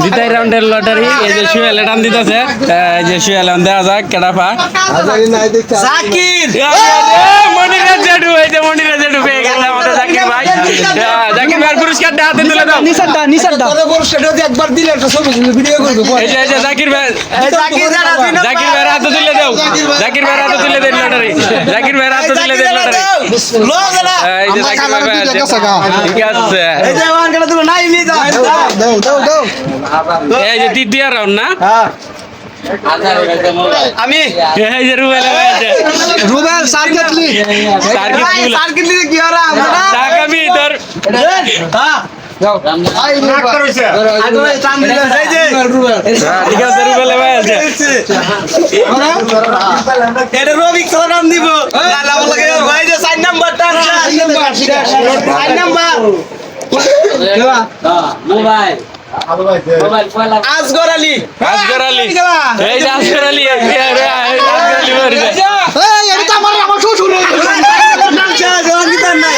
দ্বিতীয় রাউন্ডের লটারি এই যে শুয়েল টান দিতেছে এই যে শুয়েল দেওয়া যাক কেডাফা জাকির মনিরা জেডু এই যে মনিরা জেডু পেয়ে গেছে আমাদের জাকির ভাই জাকির ভাই পুরস্কারটা হাতে তুলে দাও নিসারটা একবার দিলে একটা ছবি ভিডিও করব এই যে জাকির ভাই জাকির ভাই হাতে তুলে দাও জাকির ভাই হাতে তুলে দেন লটারি জাকির ভাই হাতে তুলে দেন লটারি এই যে জাকির ভাই ঠিক আছে এই যে ওয়ানটা তুলো নাই নি দাও দাও এই যে তৃতীয় রাউন্ড না আমি এই যে রুবেল ভাই আছে রুবেল সার্কিটলি সার্কিটলি কি হরা আমরা টাকা আমি তোর হ্যাঁ যাও রাগ করেছে আগে টান দিলে এই যে ঠিক আছে রুবেল ভাই আছে এটা রবিক সালাম নাম দিব লাভ লাগে ভাই যে 4 নাম্বার টান 4 নাম্বার মোবাইল আসগর আলী এই যে আসগর আলী এই এটা আমার শ্বশুর নাই